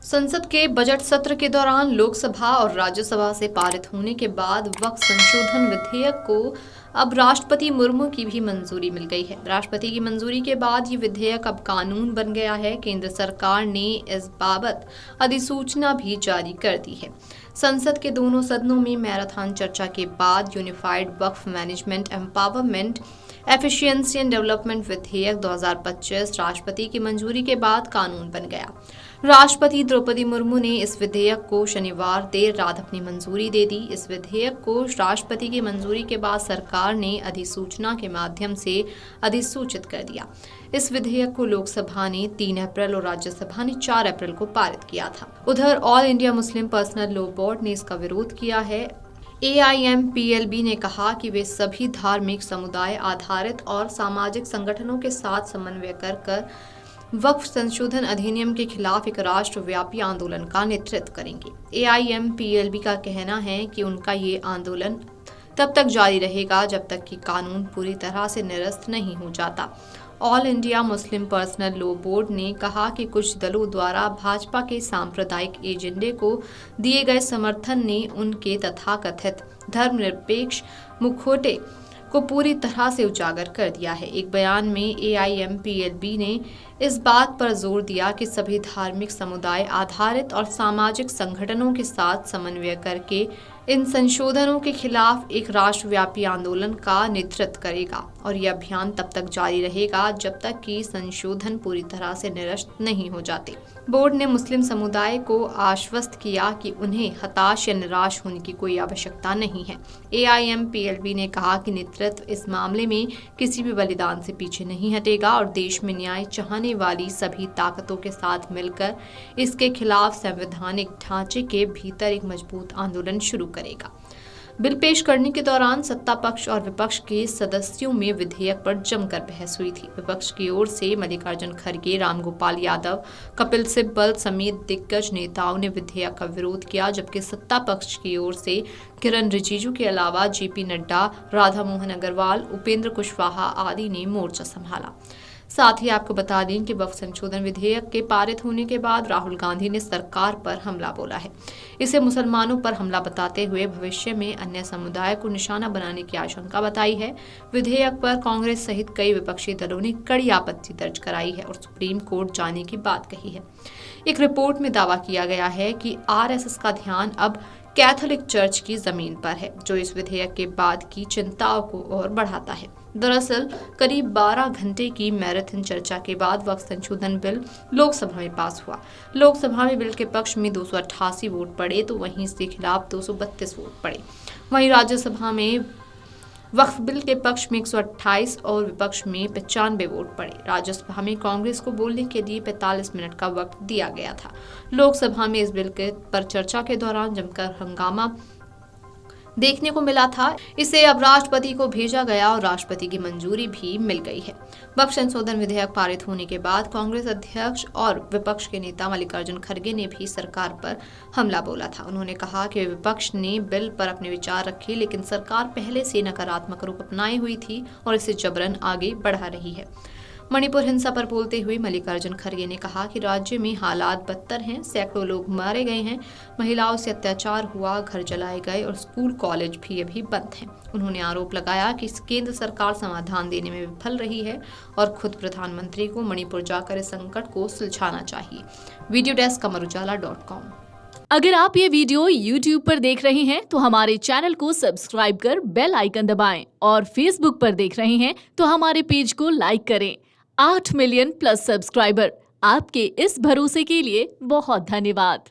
संसद के बजट सत्र के दौरान लोकसभा और राज्यसभा से पारित होने के बाद वक्फ संशोधन विधेयक को अब राष्ट्रपति मुर्मू की भी मंजूरी मिल गई है। राष्ट्रपति की मंजूरी के बाद ये विधेयक अब कानून बन गया है। केंद्र सरकार ने इस बाबत अधिसूचना भी जारी कर दी है। संसद के दोनों सदनों में मैराथन चर्चा के बाद unified Waqf management empowerment efficiency and development विधेयक 2025 राष्ट्रपति की मंजूरी के बाद कानून बन गया। राष्ट्रपति द्रौपदी मुर्मू ने इस विधेयक को शनिवार देर रात अपनी मंजूरी दे दी। इस विधेयक को राष्ट्रपति की मंजूरी के बाद सरकार ने अधिसूचना के माध्यम से अधिसूचित कर दिया। इस विधेयक को लोकसभा ने 3 अप्रैल और राज्यसभा ने 4 अप्रैल को पारित किया था। उधर all India Muslim personal law board ने इसका विरोध किया है। AIMPLB ने कहा कि वे सभी धार्मिक समुदाय आधारित और सामाजिक संगठनों के साथ समन्वय कर वक्फ संशोधन अधिनियम के खिलाफ एक राष्ट्रव्यापी आंदोलन का नेतृत्व करेंगे। AIMPLB का कहना है कि उनका ये आंदोलन तब तक जारी रहेगा जब तक कि कानून पूरी तरह से निरस्त नहीं हो जाता। All India Muslim personal law board ने कहा कि कुछ दलों द्वारा भाजपा के सांप्रदायिक एजेंडे को दिए गए समर्थन ने उनके तथाकथित धर्मनिरपेक्ष मुखौटे को पूरी तरह से उजागर कर दिया है। एक बयान में AIMPLB ने इस बात पर जोर दिया कि सभी धार्मिक समुदाय आधारित और सामाजिक संगठनों के साथ समन्वय करके इन संशोधनों के खिलाफ एक राष्ट्रव्यापी आंदोलन का नेतृत्व करेगा और यह अभियान तब तक जारी रहेगा जब तक कि संशोधन पूरी तरह से निरस्त नहीं हो जाते। बोर्ड ने मुस्लिम समुदाय को आश्वस्त किया कि उन्हें हताश या निराश होने की कोई आवश्यकता नहीं है। AIMPLB ने कहा कि नेतृत्व इस मामले में किसी भी बलिदान से पीछे नहीं हटेगा और देश में न्याय चाहने वाली सभी ताकतों के साथ मिलकर इसके खिलाफ संवैधानिक ढांचे के भीतर एक मजबूत आंदोलन शुरू करेगा। बिल पेश करने के दौरान सत्ता पक्ष और विपक्ष के सदस्यों में विधेयक पर जमकर बहस हुई थी। विपक्ष की ओर से मल्लिकार्जुन खड़गे, रामगोपाल यादव, कपिल सिब्बल समेत दिग्गज नेताओं ने विधेयक का विरोध किया, जबकि सत्ता पक्ष की ओर से किरण रिजिजू के अलावा JP नड्डा, राधा मोहन अग्रवाल, उपेंद्र कुशवाहा आदि ने मोर्चा संभाला। साथ ही आपको बता दें कि वक्फ संशोधन विधेयक के पारित होने के बाद राहुल गांधी ने सरकार पर हमला बोला है। इसे मुसलमानों पर हमला बताते हुए भविष्य में अन्य समुदाय को निशाना बनाने की आशंका बताई है। विधेयक पर कांग्रेस सहित कई विपक्षी दलों ने कड़ी आपत्ति दर्ज कराई है और सुप्रीम कोर्ट जाने की बात कही है। एक रिपोर्ट में दावा किया गया है कि RSS का ध्यान अब कैथोलिक चर्च की जमीन पर है, जो इस विधेयक के बाद की चिंताओं को और बढ़ाता है। दरअसल करीब 12 घंटे की मैराथन चर्चा के बाद वक्फ संशोधन बिल लोकसभा में पास हुआ। लोकसभा में बिल के पक्ष में 288 वोट पड़े तो वहीं इसके खिलाफ 232 वोट पड़े। वहीं राज्यसभा में वक्फ बिल के पक्ष में 128 और विपक्ष में 95 वोट पड़े। राज्यसभा में कांग्रेस को बोलने के लिए 45 मिनट का वक्त दिया गया था। लोकसभा में इस बिल पर चर्चा के दौरान जमकर हंगामा देखने को मिला था। इसे अब राष्ट्रपति को भेजा गया और राष्ट्रपति की मंजूरी भी मिल गई है। वक्फ संशोधन विधेयक पारित होने के बाद कांग्रेस अध्यक्ष और विपक्ष के नेता मल्लिकार्जुन खड़गे ने भी सरकार पर हमला बोला था। उन्होंने कहा कि विपक्ष ने बिल पर अपने विचार रखे, लेकिन सरकार पहले से नकारात्मक रुख अपनाए हुई थी और इसे जबरन आगे बढ़ा रही है। मणिपुर हिंसा पर बोलते हुए मल्लिकार्जुन खड़गे ने कहा कि राज्य में हालात बदतर हैं, सैकड़ों लोग मारे गए हैं, महिलाओं से अत्याचार हुआ, घर जलाए गए और स्कूल कॉलेज भी अभी बंद हैं। उन्होंने आरोप लगाया कि केंद्र सरकार समाधान देने में विफल रही है और खुद प्रधानमंत्री को मणिपुर जाकर इस संकट को सुलझाना चाहिए। Video desk amarujala.com। अगर आप ये वीडियो YouTube पर देख रहे हैं तो हमारे चैनल को सब्सक्राइब कर बेल आइकन दबाएं और Facebook पर देख रहे हैं तो हमारे पेज को लाइक करें। 8 मिलियन प्लस सब्सक्राइबर, आपके इस भरोसे के लिए बहुत धन्यवाद।